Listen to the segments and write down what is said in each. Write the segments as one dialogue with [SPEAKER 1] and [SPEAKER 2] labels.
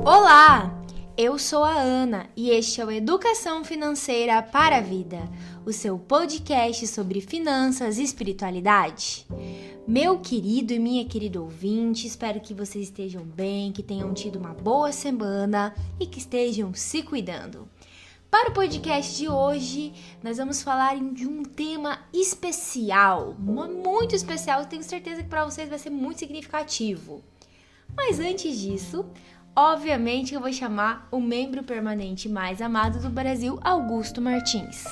[SPEAKER 1] Olá, eu sou a Ana e este é o Educação Financeira para a Vida, o seu podcast sobre finanças e espiritualidade. Meu querido e minha querida ouvinte, espero que vocês estejam bem, que tenham tido uma boa semana e que estejam se cuidando. Para o podcast de hoje, nós vamos falar de um tema especial, muito especial, e tenho certeza que para vocês vai ser muito significativo. Mas antes disso, obviamente eu vou chamar o membro permanente mais amado do Brasil, Augusto Martins.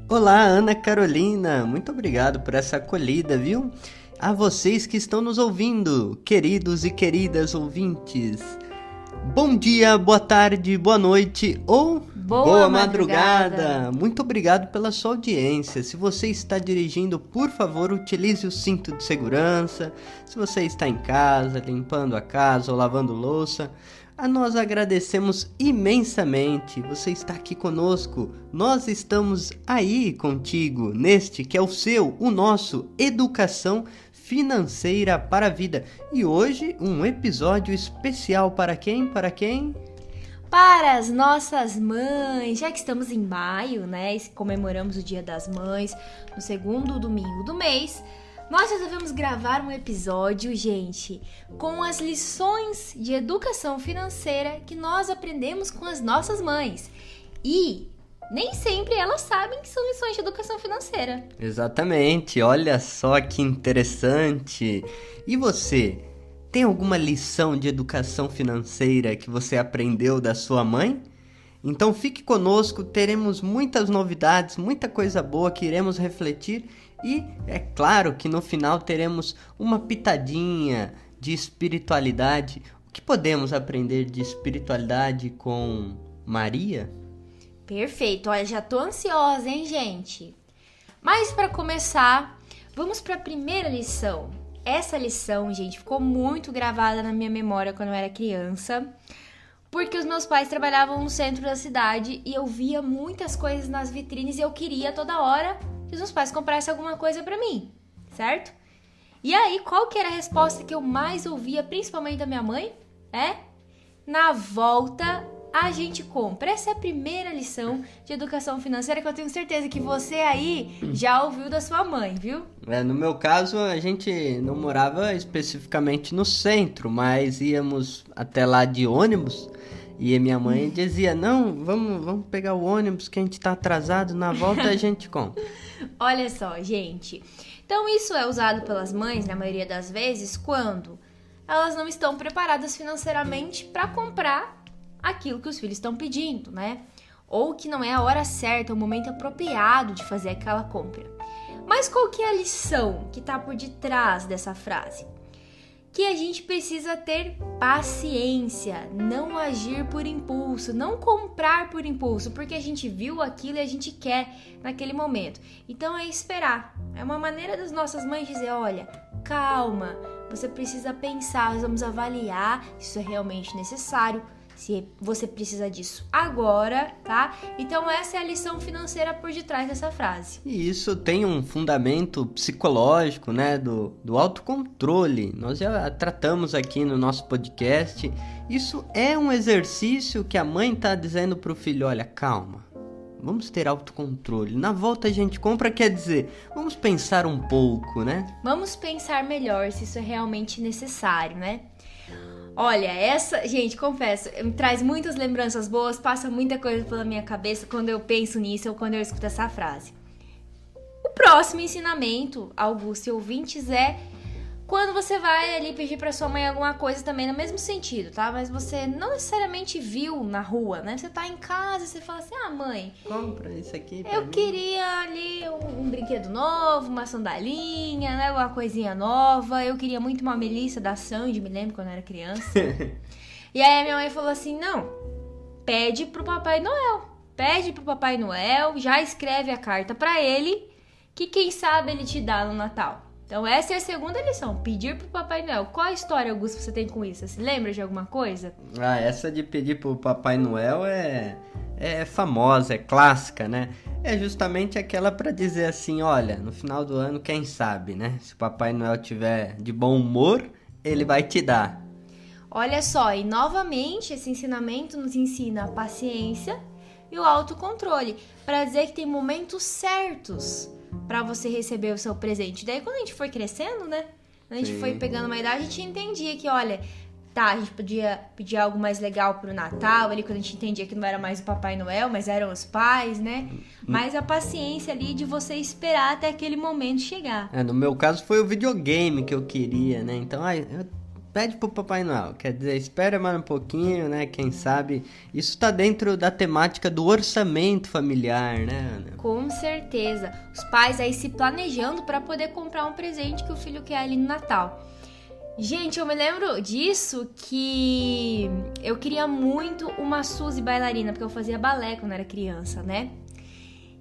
[SPEAKER 2] Olá, Ana Carolina, muito obrigado por essa acolhida, viu? A vocês que estão nos ouvindo, queridos e queridas ouvintes, bom dia, boa tarde, boa noite ou boa madrugada. Muito obrigado pela sua audiência. Se você está dirigindo, por favor, utilize o cinto de segurança. Se você está em casa, limpando a casa ou lavando louça, nós agradecemos imensamente. Você está aqui conosco. Nós estamos aí contigo, neste que é o nosso Educação Financeira para a Vida. E hoje, um episódio especial para quem? Para
[SPEAKER 1] as nossas mães, já que estamos em maio, né, e comemoramos o Dia das Mães, no segundo domingo do mês, nós resolvemos gravar um episódio, gente, com as lições de educação financeira que nós aprendemos com as nossas mães. E nem sempre elas sabem que são lições de educação financeira.
[SPEAKER 2] Exatamente, olha só que interessante. E você? Tem alguma lição de educação financeira que você aprendeu da sua mãe? Então fique conosco, teremos muitas novidades, muita coisa boa que iremos refletir e é claro que no final teremos uma pitadinha de espiritualidade. O que podemos aprender de espiritualidade com Maria?
[SPEAKER 1] Perfeito, olha, já tô ansiosa, hein, gente? Mas para começar, vamos para a primeira lição. Essa lição, gente, ficou muito gravada na minha memória quando eu era criança, porque os meus pais trabalhavam no centro da cidade e eu via muitas coisas nas vitrines e eu queria toda hora que os meus pais comprassem alguma coisa pra mim, certo? E aí, qual que era a resposta que eu mais ouvia, principalmente da minha mãe? Na volta a gente compra. Essa é a primeira lição de educação financeira que eu tenho certeza que você aí já ouviu da sua mãe, viu?
[SPEAKER 2] No meu caso, a gente não morava especificamente no centro, mas íamos até lá de ônibus e a minha mãe dizia, não, vamos pegar o ônibus que a gente tá atrasado, na volta a gente compra.
[SPEAKER 1] Olha só, gente. Então isso é usado pelas mães, na maioria das vezes, quando elas não estão preparadas financeiramente para comprar aquilo que os filhos estão pedindo, né? Ou que não é a hora certa, o momento apropriado de fazer aquela compra. Mas qual que é a lição que está por detrás dessa frase? Que a gente precisa ter paciência, não agir por impulso, não comprar por impulso, porque a gente viu aquilo e a gente quer naquele momento. Então é esperar. É uma maneira das nossas mães dizer, olha, calma, você precisa pensar, nós vamos avaliar se isso é realmente necessário, se você precisa disso agora, tá? Então essa é a lição financeira por detrás dessa frase.
[SPEAKER 2] E isso tem um fundamento psicológico, né? Do autocontrole. Nós já tratamos aqui no nosso podcast. Isso é um exercício que a mãe tá dizendo pro filho, olha, calma, vamos ter autocontrole. Na volta a gente compra, quer dizer, vamos pensar um pouco, né?
[SPEAKER 1] Vamos pensar melhor se isso é realmente necessário, né? Olha, essa, gente, confesso, me traz muitas lembranças boas, passa muita coisa pela minha cabeça quando eu penso nisso ou quando eu escuto essa frase. O próximo ensinamento, Augusto e ouvintes, é quando você vai ali pedir pra sua mãe alguma coisa também no mesmo sentido, tá? Mas você não necessariamente viu na rua, né? Você tá em casa e você fala assim, mãe,
[SPEAKER 2] compra isso aqui pra
[SPEAKER 1] eu
[SPEAKER 2] mim.
[SPEAKER 1] queria ali um brinquedo novo, uma sandalinha, né? Uma coisinha nova. Eu queria muito uma Melissa da Sandy, me lembro quando eu era criança. E aí a minha mãe falou assim, não, pede pro Papai Noel. Pede pro Papai Noel, já escreve a carta pra ele, que quem sabe ele te dá no Natal. Então essa é a segunda lição, pedir pro Papai Noel. Qual a história, Augusto, você tem com isso? Você se lembra de alguma coisa?
[SPEAKER 2] Essa de pedir pro Papai Noel é famosa, é clássica, né? É justamente aquela para dizer assim, olha, no final do ano, quem sabe, né? Se o Papai Noel tiver de bom humor, ele vai te dar.
[SPEAKER 1] Olha só, e novamente esse ensinamento nos ensina a paciência e o autocontrole, para dizer que tem momentos certos para você receber o seu presente. Daí quando a gente foi crescendo, né? Quando a gente foi pegando uma idade, a gente entendia que, olha, tá, a gente podia pedir algo mais legal pro Natal, ali quando a gente entendia que não era mais o Papai Noel, mas eram os pais, né? Mas a paciência ali de você esperar até aquele momento chegar.
[SPEAKER 2] No meu caso foi o videogame que eu queria, né? Então, pede pro Papai Noel, quer dizer, espera mais um pouquinho, né? Quem sabe, isso tá dentro da temática do orçamento familiar, né, Ana?
[SPEAKER 1] Com certeza. Os pais aí se planejando para poder comprar um presente que o filho quer ali no Natal. Gente, eu me lembro disso que eu queria muito uma Suzy bailarina, porque eu fazia balé quando era criança, né?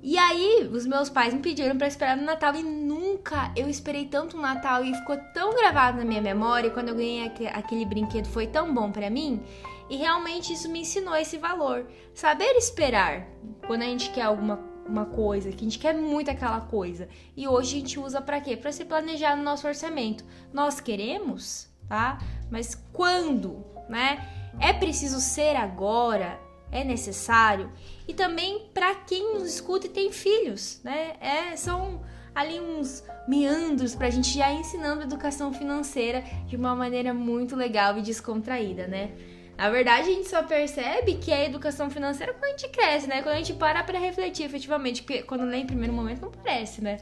[SPEAKER 1] E aí, os meus pais me pediram pra esperar no Natal e nunca eu esperei tanto o Natal e ficou tão gravado na minha memória. Quando eu ganhei aquele brinquedo foi tão bom pra mim e realmente isso me ensinou esse valor. Saber esperar quando a gente quer uma coisa, que a gente quer muito aquela coisa. E hoje a gente usa pra quê? Pra se planejar no nosso orçamento. Nós queremos, tá? Mas quando, né? É preciso ser agora? É necessário? E também para quem nos escuta e tem filhos, né? São ali uns meandros pra gente já ensinando educação financeira de uma maneira muito legal e descontraída, né? Na verdade, a gente só percebe que é educação financeira quando a gente cresce, né? Quando a gente para pra refletir efetivamente, porque quando lê em primeiro momento não parece, né?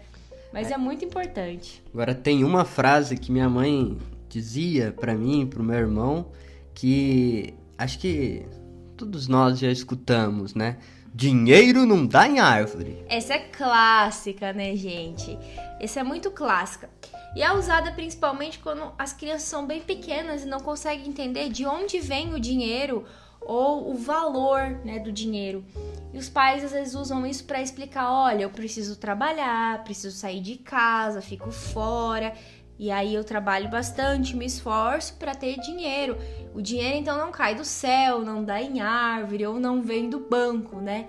[SPEAKER 1] Mas é muito importante.
[SPEAKER 2] Agora, tem uma frase que minha mãe dizia pra mim e pro meu irmão, que acho que todos nós já escutamos, né? Dinheiro não dá em árvore.
[SPEAKER 1] Essa é clássica, né, gente? Essa é muito clássica. E é usada principalmente quando as crianças são bem pequenas e não conseguem entender de onde vem o dinheiro ou o valor, né, do dinheiro. E os pais às vezes usam isso para explicar, olha, eu preciso trabalhar, preciso sair de casa, fico fora, e aí eu trabalho bastante, me esforço para ter dinheiro. O dinheiro então não cai do céu, não dá em árvore ou não vem do banco, né?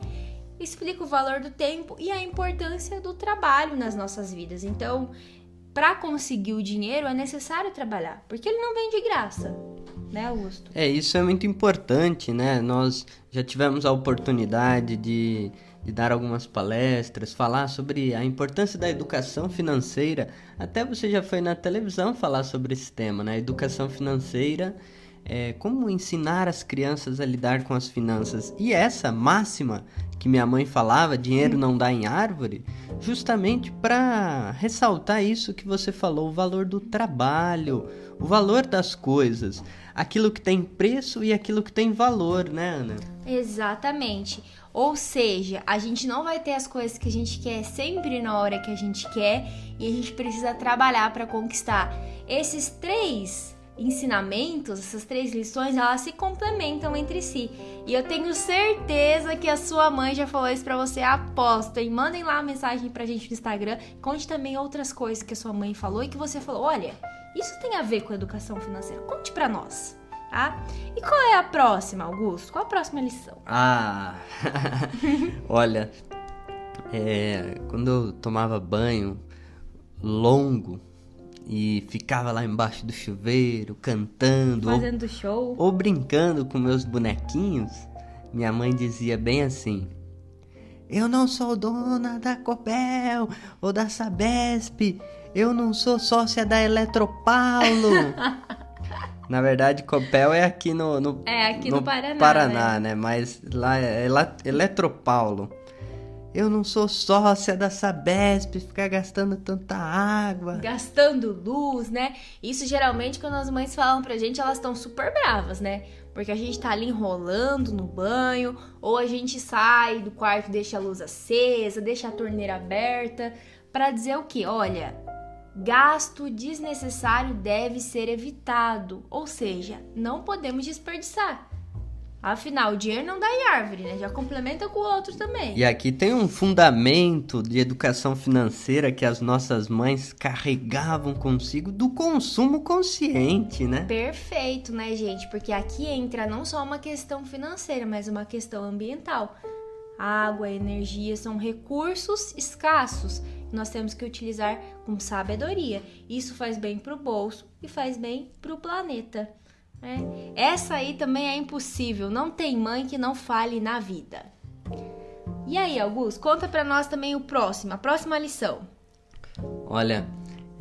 [SPEAKER 1] Explica o valor do tempo e a importância do trabalho nas nossas vidas. Então, para conseguir o dinheiro é necessário trabalhar, porque ele não vem de graça, né, Augusto?
[SPEAKER 2] Isso é muito importante, né? Nós já tivemos a oportunidade de dar algumas palestras, falar sobre a importância da educação financeira. Até você já foi na televisão falar sobre esse tema, né? Educação financeira, como ensinar as crianças a lidar com as finanças. E essa máxima que minha mãe falava, dinheiro não dá em árvore, justamente para ressaltar isso que você falou, o valor do trabalho, o valor das coisas, aquilo que tem preço e aquilo que tem valor, né, Ana?
[SPEAKER 1] Exatamente. Ou seja, a gente não vai ter as coisas que a gente quer sempre na hora que a gente quer e a gente precisa trabalhar para conquistar. Esses 3 ensinamentos, essas 3 lições, elas se complementam entre si. E eu tenho certeza que a sua mãe já falou isso pra você, aposto. E mandem lá uma mensagem pra gente no Instagram. Conte também outras coisas que a sua mãe falou e que você falou, olha, isso tem a ver com educação financeira. Conte pra nós, tá? E qual é a próxima, Augusto? Qual a próxima lição?
[SPEAKER 2] Olha, quando eu tomava banho longo, e ficava lá embaixo do chuveiro, cantando,
[SPEAKER 1] fazendo show,
[SPEAKER 2] ou brincando com meus bonequinhos, minha mãe dizia bem assim, eu não sou dona da Copel ou da Sabesp, eu não sou sócia da Eletropaulo. Na verdade, Copel é aqui no Paraná, né? Mas lá é Eletropaulo. Eu não sou sócia da Sabesp, ficar gastando tanta água.
[SPEAKER 1] Gastando luz, né? Isso geralmente quando as mães falam pra gente, elas estão super bravas, né? Porque a gente tá ali enrolando no banho, ou a gente sai do quarto e deixa a luz acesa, deixa a torneira aberta, pra dizer o quê? Olha, gasto desnecessário deve ser evitado, ou seja, não podemos desperdiçar. Afinal, o dinheiro não dá em árvore, né? Já complementa com o outro também.
[SPEAKER 2] E aqui tem um fundamento de educação financeira que as nossas mães carregavam consigo do consumo consciente, né?
[SPEAKER 1] Perfeito, né, gente? Porque aqui entra não só uma questão financeira, mas uma questão ambiental. Água, energia são recursos escassos que nós temos que utilizar com sabedoria. Isso faz bem para o bolso e faz bem para o planeta. Essa aí também é impossível. Não tem mãe que não fale na vida. E aí, Augusto, conta pra nós também a próxima lição.
[SPEAKER 2] Olha,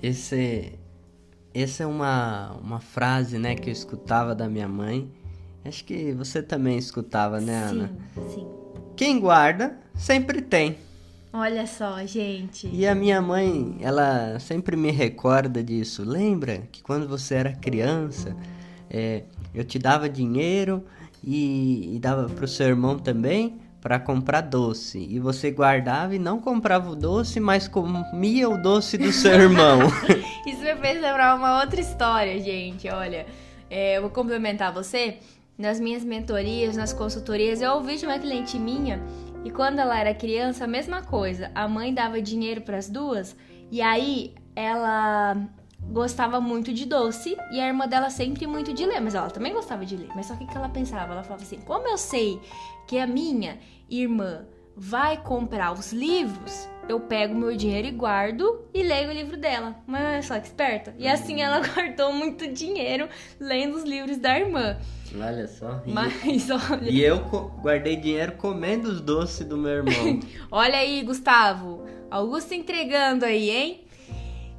[SPEAKER 2] essa é uma frase, né, que eu escutava da minha mãe. Acho que você também escutava, né, Ana?
[SPEAKER 1] Sim.
[SPEAKER 2] Quem guarda, sempre tem.
[SPEAKER 1] Olha só, gente.
[SPEAKER 2] E a minha mãe, ela sempre me recorda disso. Lembra que quando você era criança, eu te dava dinheiro e dava pro seu irmão também para comprar doce. E você guardava e não comprava o doce, mas comia o doce do seu irmão.
[SPEAKER 1] Isso me fez lembrar uma outra história, gente. Olha, eu vou complementar você. Nas minhas mentorias, nas consultorias, eu ouvi de uma cliente minha e quando ela era criança, a mesma coisa. A mãe dava dinheiro para as duas e aí ela gostava muito de doce e a irmã dela sempre muito de ler, mas ela também gostava de ler. Mas só que o que ela pensava? Ela falava assim, como eu sei que a minha irmã vai comprar os livros, eu pego meu dinheiro e guardo e leio o livro dela. Mas olha só que esperta. E assim ela guardou muito dinheiro lendo os livros da irmã.
[SPEAKER 2] Olha só.
[SPEAKER 1] Mas olha...
[SPEAKER 2] E eu guardei dinheiro comendo os doces do meu irmão.
[SPEAKER 1] Olha aí, Gustavo. Augusto entregando aí, hein?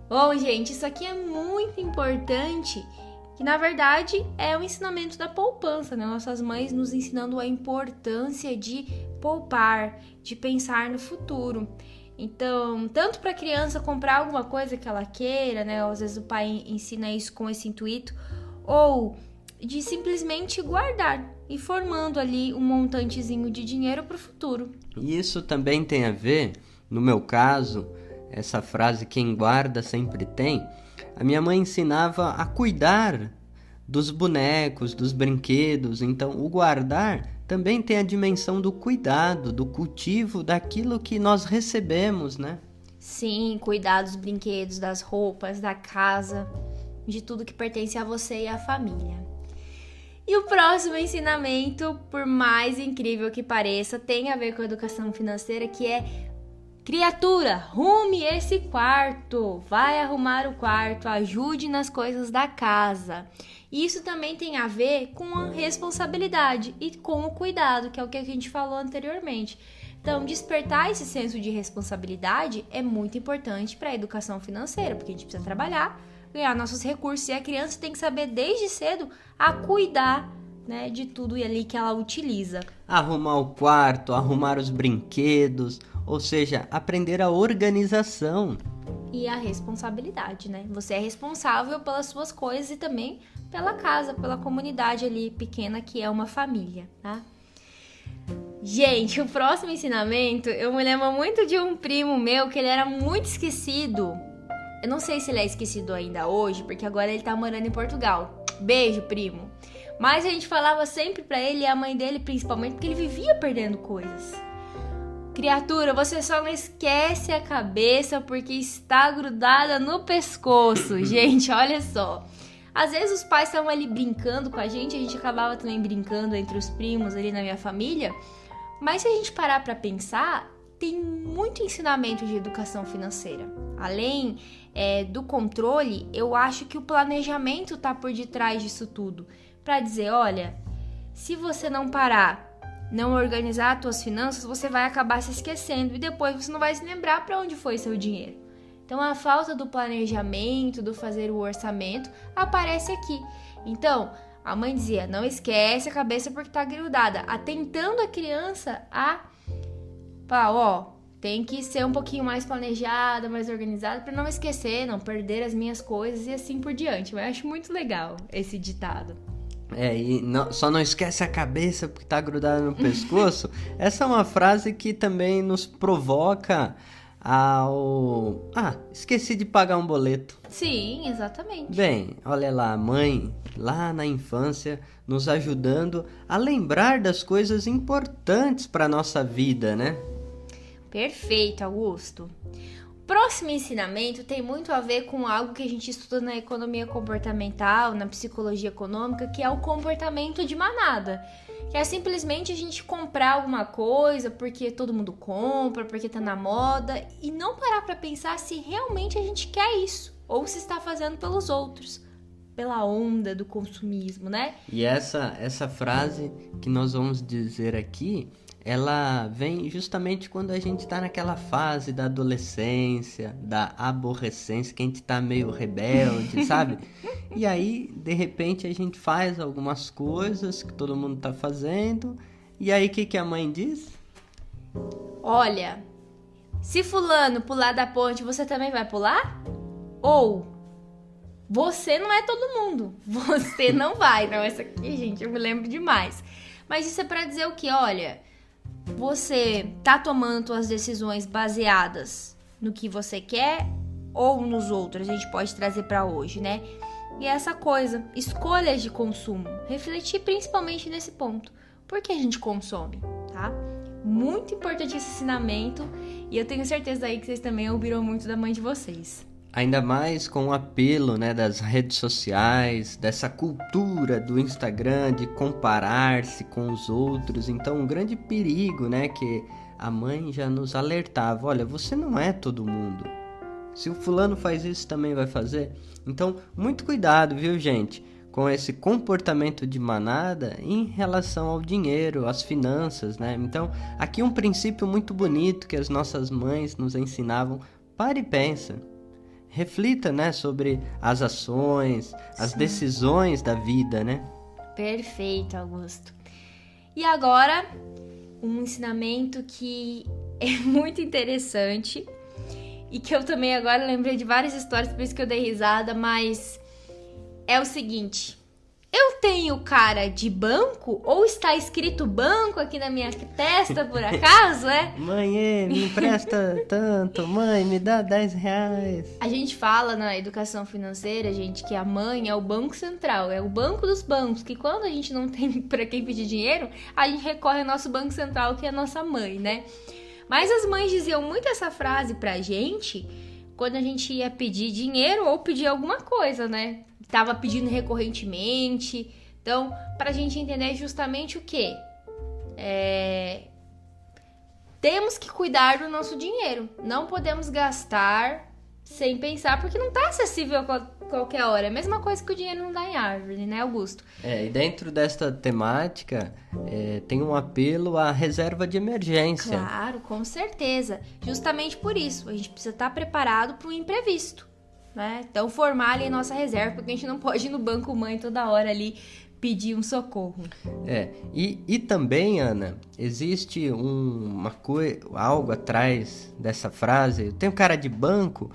[SPEAKER 1] Bom, gente, isso aqui é muito importante, que na verdade é o ensinamento da poupança, né? Nossas mães nos ensinando a importância de poupar, de pensar no futuro. Então, tanto para a criança comprar alguma coisa que ela queira, né? Às vezes o pai ensina isso com esse intuito, ou de simplesmente guardar e formando ali um montantezinho de dinheiro para o futuro.
[SPEAKER 2] E isso também tem a ver, no meu caso, essa frase, quem guarda sempre tem, a minha mãe ensinava a cuidar dos bonecos, dos brinquedos. Então, o guardar também tem a dimensão do cuidado, do cultivo daquilo que nós recebemos, né?
[SPEAKER 1] Sim, cuidar dos brinquedos, das roupas, da casa, de tudo que pertence a você e à família. E o próximo ensinamento, por mais incrível que pareça, tem a ver com a educação financeira, que é: criatura, arrume esse quarto, vai arrumar o quarto, ajude nas coisas da casa. E isso também tem a ver com a responsabilidade e com o cuidado, que é o que a gente falou anteriormente. Então, despertar esse senso de responsabilidade é muito importante para a educação financeira, porque a gente precisa trabalhar, ganhar nossos recursos, e a criança tem que saber desde cedo a cuidar, né, de tudo ali que ela utiliza.
[SPEAKER 2] Arrumar o quarto, arrumar os brinquedos, ou seja, aprender a organização.
[SPEAKER 1] E a responsabilidade, né? Você é responsável pelas suas coisas e também pela casa, pela comunidade ali pequena que é uma família, tá? Gente, o próximo ensinamento, eu me lembro muito de um primo meu que ele era muito esquecido. Eu não sei se ele é esquecido ainda hoje, porque agora ele tá morando em Portugal. Beijo, primo. Mas a gente falava sempre pra ele, e a mãe dele principalmente, porque ele vivia perdendo coisas. Criatura, você só não esquece a cabeça porque está grudada no pescoço. Gente, olha só. Às vezes os pais estavam ali brincando com a gente acabava também brincando entre os primos ali na minha família. Mas se a gente parar pra pensar, tem muito ensinamento de educação financeira. Além do controle, eu acho que o planejamento tá por detrás disso tudo. Pra dizer, olha, se você não parar, não organizar as tuas finanças, você vai acabar se esquecendo e depois você não vai se lembrar para onde foi seu dinheiro. Então, a falta do planejamento, do fazer o orçamento, aparece aqui. Então, a mãe dizia, não esquece a cabeça porque tá grudada, atentando a criança a falar, tem que ser um pouquinho mais planejada, mais organizada, para não esquecer, não perder as minhas coisas e assim por diante. Eu acho muito legal esse ditado.
[SPEAKER 2] Só não esquece a cabeça porque tá grudada no pescoço. Essa é uma frase que também nos provoca ao... esqueci de pagar um boleto.
[SPEAKER 1] Sim, exatamente.
[SPEAKER 2] Bem, olha lá, a mãe, lá na infância, nos ajudando a lembrar das coisas importantes para nossa vida, né?
[SPEAKER 1] Perfeito, Augusto. Próximo ensinamento tem muito a ver com algo que a gente estuda na economia comportamental, na psicologia econômica, que é o comportamento de manada. Que é simplesmente a gente comprar alguma coisa porque todo mundo compra, porque tá na moda, e não parar pra pensar se realmente a gente quer isso, ou se está fazendo pelos outros. pela onda do consumismo, né?
[SPEAKER 2] E essa frase que nós vamos dizer aqui, ela vem justamente quando a gente tá naquela fase da adolescência, da aborrecência, que a gente tá meio rebelde, sabe? E aí, de repente, a gente faz algumas coisas que todo mundo tá fazendo, e aí o que a mãe diz?
[SPEAKER 1] Olha, se fulano pular da ponte, você também vai pular? Ou, você não é todo mundo, você não vai. Não, essa aqui, gente, eu me lembro demais. Mas isso é pra dizer o quê? Olha, você tá tomando suas decisões baseadas no que você quer ou nos outros? A gente pode trazer pra hoje, né? E essa coisa, escolhas de consumo. Refletir principalmente nesse ponto. Por que a gente consome, tá? Muito importante esse ensinamento. E eu tenho certeza aí que vocês também ouviram muito da mãe de vocês.
[SPEAKER 2] Ainda mais com o apelo, né, das redes sociais, dessa cultura do Instagram de comparar-se com os outros. Então, um grande perigo, né, que a mãe já nos alertava. Olha, você não é todo mundo. Se o fulano faz isso, também vai fazer. Então, muito cuidado, viu, gente, com esse comportamento de manada em relação ao dinheiro, às finanças, né? Então, aqui um princípio muito bonito que as nossas mães nos ensinavam. Para e pensa. Reflita, né, sobre as ações, as decisões da vida, né?
[SPEAKER 1] Perfeito, Augusto. E agora, um ensinamento que é muito interessante e que eu também agora lembrei de várias histórias, por isso que eu dei risada, mas é o seguinte: eu tenho cara de banco ou está escrito banco aqui na minha testa por acaso, é?
[SPEAKER 2] Mãe, me empresta tanto, mãe, me dá 10 reais.
[SPEAKER 1] A gente fala na educação financeira, gente, que a mãe é o banco central, é o banco dos bancos, que quando a gente não tem para quem pedir dinheiro, a gente recorre ao nosso banco central, que é a nossa mãe, né? Mas as mães diziam muito essa frase pra gente quando a gente ia pedir dinheiro ou pedir alguma coisa, né? Tava pedindo recorrentemente. Então, pra gente entender justamente o quê? Temos que cuidar do nosso dinheiro. Não podemos gastar sem pensar, porque não tá acessível a qualquer hora. É a mesma coisa que o dinheiro não dá em árvore, né, Augusto?
[SPEAKER 2] E dentro desta temática, tem um apelo à reserva de emergência.
[SPEAKER 1] Claro, com certeza. Justamente por isso, a gente precisa estar preparado para o imprevisto, né? Então, formar ali a nossa reserva, porque a gente não pode ir no banco mãe toda hora ali pedir um socorro.
[SPEAKER 2] E também, Ana, existe algo atrás dessa frase. Eu tenho cara de banco.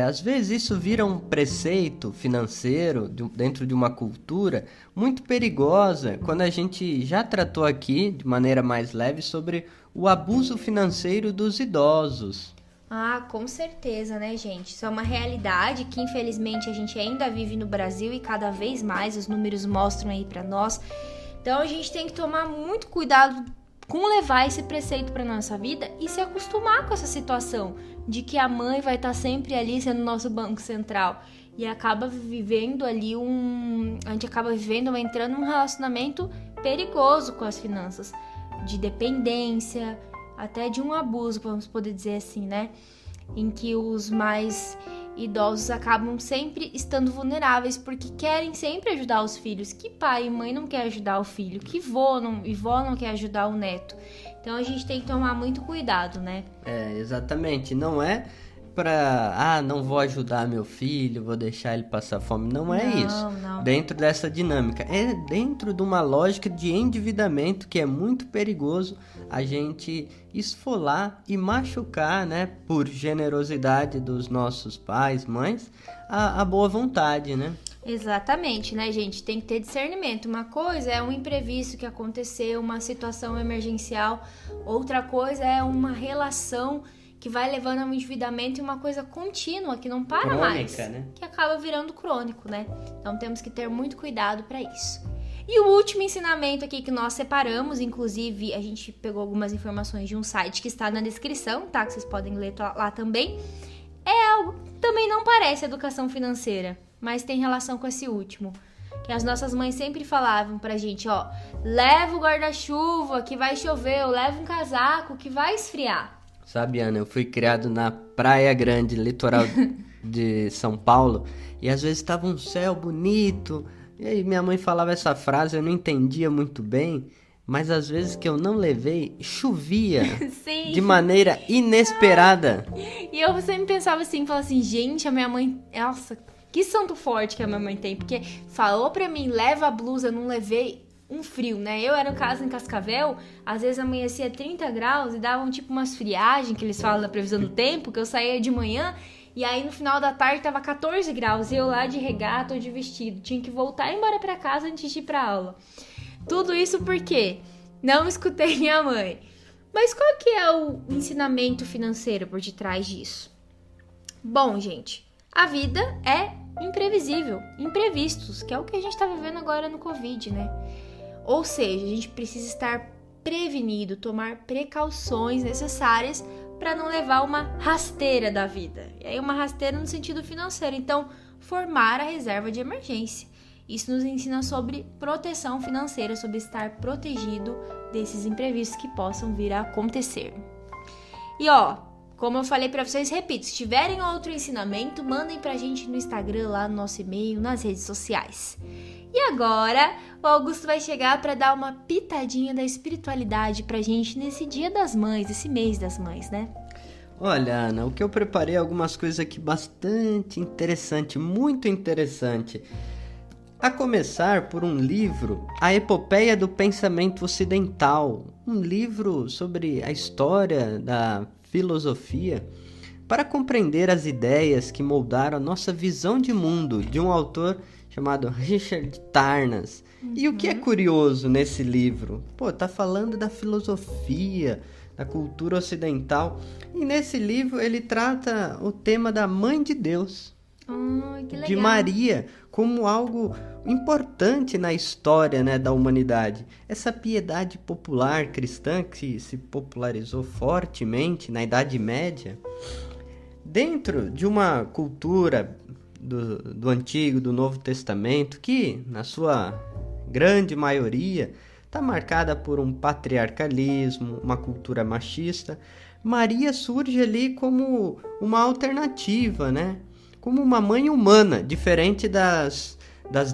[SPEAKER 2] Às vezes isso vira um preceito financeiro dentro de uma cultura muito perigosa, quando a gente já tratou aqui, de maneira mais leve, sobre o abuso financeiro dos idosos.
[SPEAKER 1] Ah, com certeza, né, gente? Isso é uma realidade que, infelizmente, a gente ainda vive no Brasil e cada vez mais os números mostram aí pra nós. Então, a gente tem que tomar muito cuidado com levar esse preceito pra nossa vida e se acostumar com essa situação de que a mãe vai estar sempre ali sendo nosso banco central e acaba vivendo ali a gente acaba vivendo, entrando num relacionamento perigoso com as finanças, de dependência, até de um abuso, vamos poder dizer assim, né? Em que os mais idosos acabam sempre estando vulneráveis porque querem sempre ajudar os filhos. Que pai e mãe não quer ajudar o filho? Que vó não quer ajudar o neto? Então a gente tem que tomar muito cuidado, né?
[SPEAKER 2] Exatamente. Não é não vou ajudar meu filho, vou deixar ele passar fome. Não é isso.
[SPEAKER 1] Não.
[SPEAKER 2] Dentro dessa dinâmica. É dentro de uma lógica de endividamento que é muito perigoso a gente esfolar e machucar, né, por generosidade dos nossos pais, mães, a boa vontade, né?
[SPEAKER 1] Exatamente, né, gente? Tem que ter discernimento. Uma coisa é um imprevisto que aconteceu, uma situação emergencial. Outra coisa é uma relação que vai levando ao endividamento e uma coisa contínua, que não para mais,
[SPEAKER 2] né?
[SPEAKER 1] Que acaba virando crônico, né? Então temos que ter muito cuidado para isso. E o último ensinamento aqui que nós separamos, inclusive a gente pegou algumas informações de um site que está na descrição, tá? Que vocês podem ler lá também. É algo que também não parece educação financeira, mas tem relação com esse último. Que as nossas mães sempre falavam pra gente, ó, leva o guarda-chuva que vai chover, ou leva um casaco que vai esfriar.
[SPEAKER 2] Sabe, Ana, eu fui criado na Praia Grande, litoral de São Paulo, e às vezes estava um céu bonito, e aí minha mãe falava essa frase, eu não entendia muito bem, mas às vezes que eu não levei, chovia
[SPEAKER 1] Sim.
[SPEAKER 2] de maneira inesperada.
[SPEAKER 1] E eu sempre pensava assim, falava assim, gente, a minha mãe, nossa, que santo forte que a minha mãe tem, porque falou pra mim, leva a blusa, não levei, um frio, né? Eu era no caso em Cascavel, às vezes amanhecia 30 graus e davam tipo umas friagens que eles falam da previsão do tempo, que eu saía de manhã e aí no final da tarde tava 14 graus e eu lá de regata ou de vestido, tinha que voltar embora pra casa antes de ir pra aula. Tudo isso porque não escutei minha mãe. Mas qual que é o ensinamento financeiro por detrás disso? Bom, gente, a vida é imprevisível, imprevistos, que é o que a gente tá vivendo agora no Covid, né? Ou seja, a gente precisa estar prevenido, tomar precauções necessárias para não levar uma rasteira da vida. E aí uma rasteira no sentido financeiro. Então, formar a reserva de emergência. Isso nos ensina sobre proteção financeira, sobre estar protegido desses imprevistos que possam vir a acontecer. E ó, como eu falei para vocês, repito, se tiverem outro ensinamento, mandem pra gente no Instagram, lá no nosso e-mail, nas redes sociais. E agora, o Augusto vai chegar para dar uma pitadinha da espiritualidade pra gente nesse Dia das Mães, esse mês das mães, né?
[SPEAKER 2] Olha, Ana, o que eu preparei é algumas coisas aqui bastante interessante, muito interessante. A começar por um livro, A Epopeia do Pensamento Ocidental, um livro sobre a história da filosofia, para compreender as ideias que moldaram a nossa visão de mundo, de um autor chamado Richard Tarnas. E o que é curioso nesse livro? Pô, tá falando da filosofia, da cultura ocidental, e nesse livro ele trata o tema da Mãe de Deus,
[SPEAKER 1] Que legal.
[SPEAKER 2] de Maria, como algo importante na história, né, da humanidade. Essa piedade popular cristã que se popularizou fortemente na Idade Média, dentro de uma cultura do Antigo, do Novo Testamento, que, na sua grande maioria, está marcada por um patriarcalismo, uma cultura machista, Maria surge ali como uma alternativa, né? Como uma mãe humana, diferente das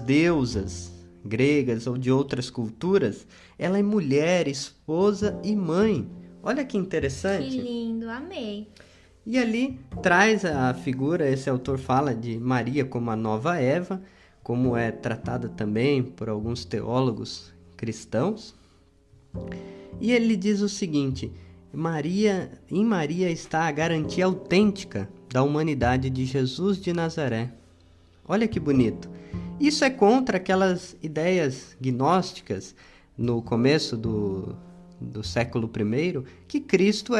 [SPEAKER 2] deusas gregas ou de outras culturas. Ela é mulher, esposa e mãe. Olha que interessante.
[SPEAKER 1] Que lindo, amei.
[SPEAKER 2] E ali traz a figura, esse autor fala de Maria como a nova Eva, como é tratada também por alguns teólogos cristãos. E ele diz o seguinte: em Maria está a garantia autêntica da humanidade de Jesus de Nazaré. Olha que bonito. Isso é contra aquelas ideias gnósticas no começo do século I, que Cristo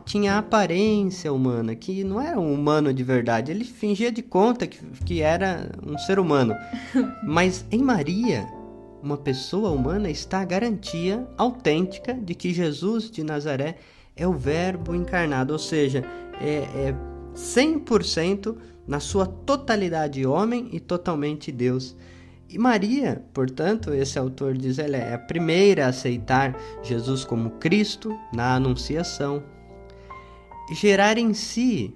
[SPEAKER 2] tinha aparência humana, que não era um humano de verdade. Ele fingia de conta que era um ser humano. Mas em Maria, uma pessoa humana, está a garantia autêntica de que Jesus de Nazaré é o Verbo encarnado, ou seja, é 100% na sua totalidade homem e totalmente Deus. E Maria, portanto, esse autor diz, ela é a primeira a aceitar Jesus como Cristo na Anunciação. Gerar em si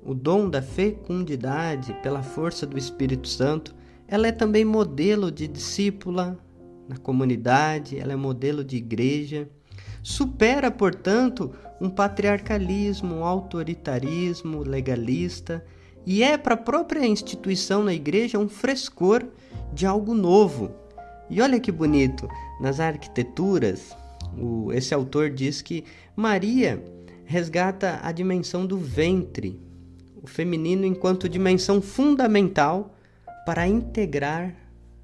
[SPEAKER 2] o dom da fecundidade pela força do Espírito Santo, ela é também modelo de discípula na comunidade, ela é modelo de igreja. Supera, portanto, um patriarcalismo, um autoritarismo legalista, e é para a própria instituição na igreja um frescor de algo novo. E olha que bonito, nas arquiteturas, esse autor diz que Maria resgata a dimensão do ventre, o feminino enquanto dimensão fundamental para integrar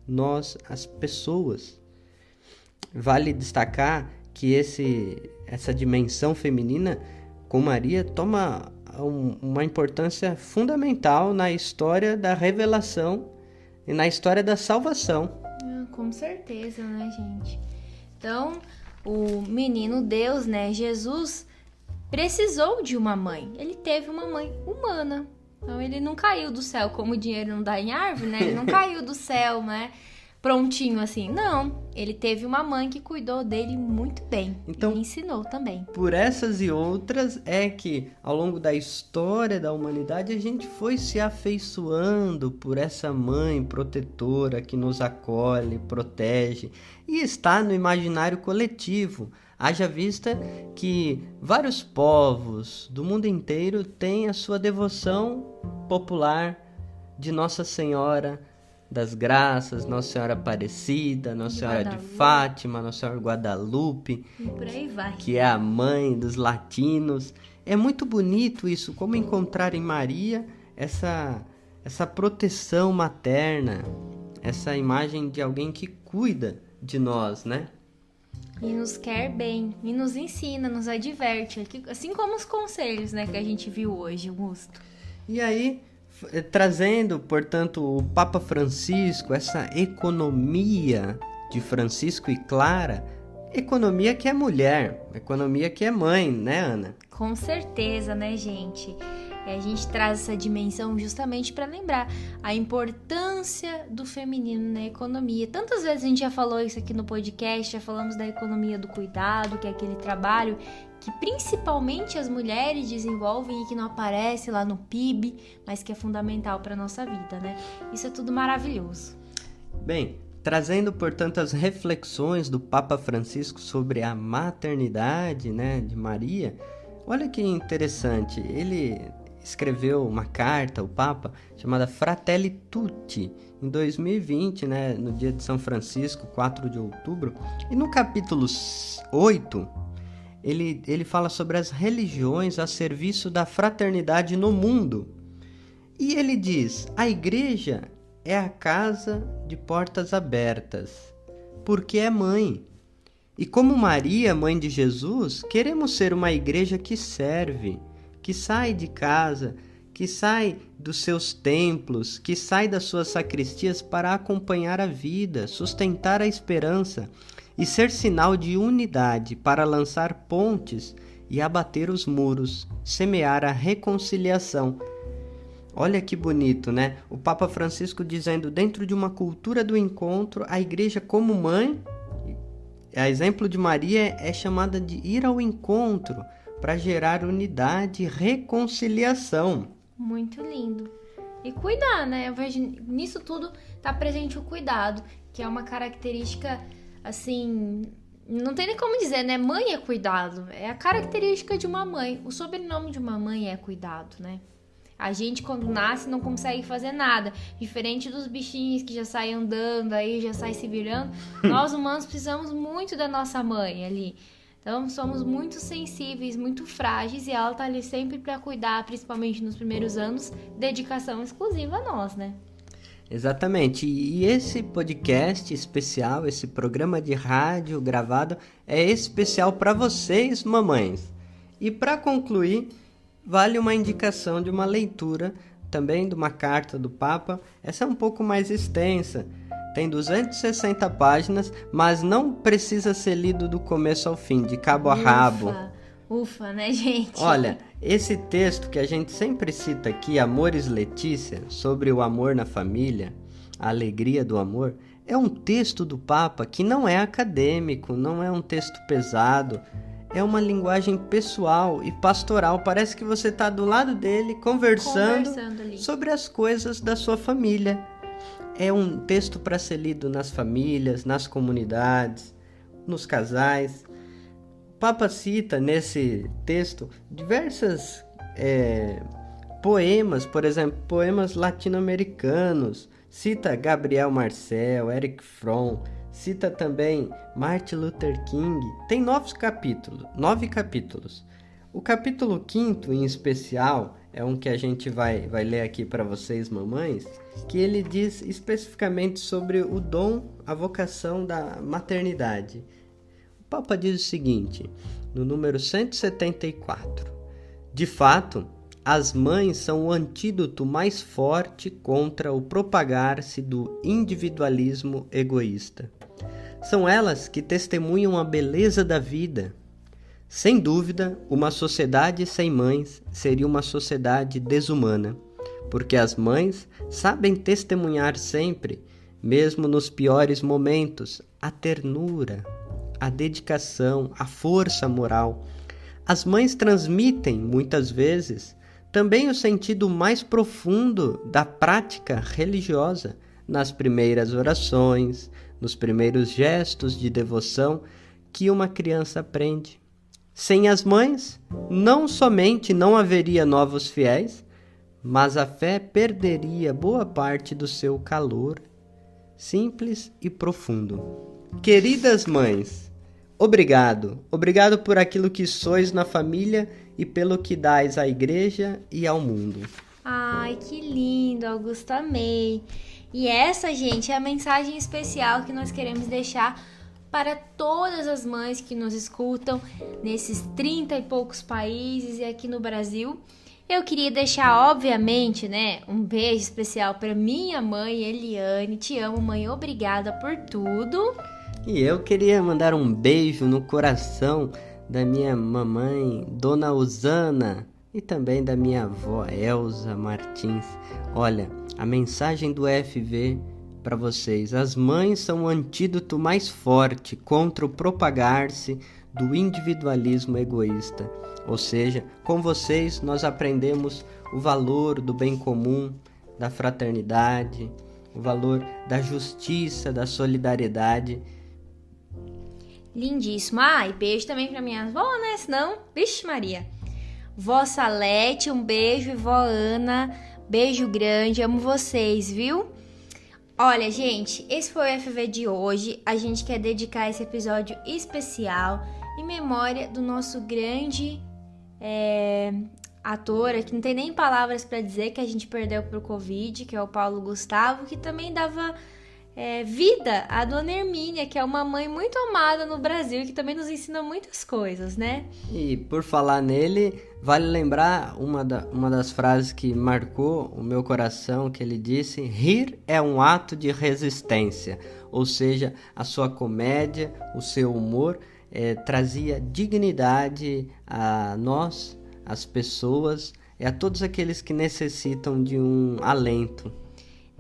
[SPEAKER 2] nós, as pessoas. Vale destacar que essa dimensão feminina com Maria toma uma importância fundamental na história da revelação e na história da salvação.
[SPEAKER 1] Com certeza, né, gente? Então, o menino Deus, né, Jesus, precisou de uma mãe. Ele teve uma mãe humana. Então, ele não caiu do céu, como o dinheiro não dá em árvore, né? Ele não caiu do céu, né? prontinho assim. Não, ele teve uma mãe que cuidou dele muito bem.
[SPEAKER 2] Então,
[SPEAKER 1] e ensinou também.
[SPEAKER 2] Por essas e outras é que ao longo da história da humanidade a gente foi se afeiçoando por essa mãe protetora que nos acolhe, protege e está no imaginário coletivo. Haja vista que vários povos do mundo inteiro têm a sua devoção popular de Nossa Senhora das Graças, Nossa Senhora Aparecida, Nossa Senhora de Fátima, Nossa Senhora Guadalupe,
[SPEAKER 1] e por aí vai.
[SPEAKER 2] Que é a mãe dos latinos. É muito bonito isso, como encontrar em Maria essa proteção materna, essa imagem de alguém que cuida de nós, né?
[SPEAKER 1] E nos quer bem, e nos ensina, nos adverte, assim como os conselhos, né, que a gente viu hoje, Augusto.
[SPEAKER 2] E aí, trazendo, portanto, o Papa Francisco, essa economia de Francisco e Clara, economia que é mulher, economia que é mãe, né, Ana?
[SPEAKER 1] Com certeza, né, gente? A gente traz essa dimensão justamente para lembrar a importância do feminino na economia. Tantas vezes a gente já falou isso aqui no podcast, já falamos da economia do cuidado, que é aquele trabalho que principalmente as mulheres desenvolvem e que não aparece lá no PIB, mas que é fundamental para a nossa vida, né? Isso é tudo maravilhoso.
[SPEAKER 2] Bem, trazendo, portanto, as reflexões do Papa Francisco sobre a maternidade, né, de Maria, olha que interessante, ele escreveu uma carta, o Papa, chamada Fratelli Tutti, em 2020, né, no dia de São Francisco, 4 de outubro, e no capítulo 8, ele fala sobre as religiões a serviço da fraternidade no mundo. E ele diz, a igreja é a casa de portas abertas, porque é mãe. E como Maria, mãe de Jesus, queremos ser uma igreja que serve, que sai de casa, que sai dos seus templos, que sai das suas sacristias para acompanhar a vida, sustentar a esperança e ser sinal de unidade para lançar pontes e abater os muros, semear a reconciliação. Olha que bonito, né? O Papa Francisco dizendo, dentro de uma cultura do encontro, a igreja como mãe, a exemplo de Maria, é chamada de ir ao encontro para gerar unidade e reconciliação.
[SPEAKER 1] Muito lindo. E cuidar, né? Eu vejo, nisso tudo está presente o cuidado, que é uma característica, assim, não tem nem como dizer, né? Mãe é cuidado, é a característica de uma mãe. O sobrenome de uma mãe é cuidado, né? A gente, quando nasce, não consegue fazer nada. Diferente dos bichinhos que já saem andando, aí já saem se virando. Nós, humanos, precisamos muito da nossa mãe ali. Então, somos muito sensíveis, muito frágeis. E ela tá ali sempre para cuidar, principalmente nos primeiros anos. Dedicação exclusiva a nós, né?
[SPEAKER 2] Exatamente. E esse podcast especial, esse programa de rádio gravado, é especial para vocês, mamães. E para concluir, vale uma indicação de uma leitura, também de uma carta do Papa. Essa é um pouco mais extensa, tem 260 páginas, mas não precisa ser lido do começo ao fim, de cabo a rabo.
[SPEAKER 1] Ufa, né, gente?
[SPEAKER 2] Olha, esse texto que a gente sempre cita aqui, Amores Letícia, sobre o amor na família, a alegria do amor, é um texto do Papa que não é acadêmico, não é um texto pesado, é uma linguagem pessoal e pastoral. Parece que você está do lado dele conversando sobre as coisas da sua família. É um texto para ser lido nas famílias, nas comunidades, nos casais. O Papa cita nesse texto diversos poemas, por exemplo, poemas latino-americanos. Cita Gabriel Marcel, Erich Fromm, cita também Martin Luther King. Tem 9 capítulos. O capítulo 5º, em especial, é um que a gente vai ler aqui para vocês, mamães, que ele diz especificamente sobre o dom, a vocação da maternidade. O Papa diz o seguinte, no número 174. De fato, as mães são o antídoto mais forte contra o propagar-se do individualismo egoísta. São elas que testemunham a beleza da vida. Sem dúvida, uma sociedade sem mães seria uma sociedade desumana, porque as mães sabem testemunhar sempre mesmo nos piores momentos, a ternura, a dedicação, a força moral. As mães transmitem, muitas vezes, também o sentido mais profundo da prática religiosa, nas primeiras orações, nos primeiros gestos de devoção que uma criança aprende. Sem as mães, não somente não haveria novos fiéis, mas a fé perderia boa parte do seu calor, simples e profundo. Queridas mães, obrigado por aquilo que sois na família e pelo que dais à igreja e ao mundo.
[SPEAKER 1] Ai, que lindo, Augusto, amei. E essa, gente, é a mensagem especial que nós queremos deixar para todas as mães que nos escutam nesses 30 e poucos países e aqui no Brasil. Eu queria deixar, obviamente, um beijo especial para minha mãe, Eliane. Te amo, mãe, obrigada por tudo.
[SPEAKER 2] E eu queria mandar um beijo no coração da minha mamãe, Dona Usana, e também da minha avó, Elza Martins. Olha, a mensagem do FV para vocês: as mães são o antídoto mais forte contra o propagar-se do individualismo egoísta. Ou seja, com vocês nós aprendemos o valor do bem comum, da fraternidade, o valor da justiça, da solidariedade.
[SPEAKER 1] Lindíssimo. E beijo também pra minha avó, Senão, vixe Maria. Vó Salete, um beijo. E vó Ana, beijo grande. Amo vocês, viu? Olha, gente, esse foi o FV de hoje. A gente quer dedicar esse episódio especial em memória do nosso grande ator, que não tem nem palavras pra dizer, que a gente perdeu pro Covid, que é o Paulo Gustavo, que também dava vida à Dona Hermínia, que é uma mãe muito amada no Brasil e que também nos ensina muitas coisas, né?
[SPEAKER 2] E por falar nele, vale lembrar uma das frases que marcou o meu coração, que ele disse: rir é um ato de resistência. Ou seja, a sua comédia, o seu humor trazia dignidade a nós, as pessoas, e a todos aqueles que necessitam de um alento.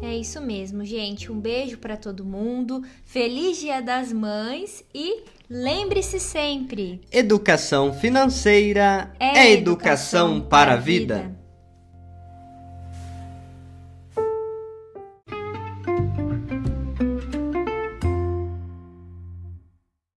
[SPEAKER 1] É isso mesmo, gente. Um beijo para todo mundo. Feliz Dia das Mães e lembre-se sempre:
[SPEAKER 2] educação financeira é educação para a vida.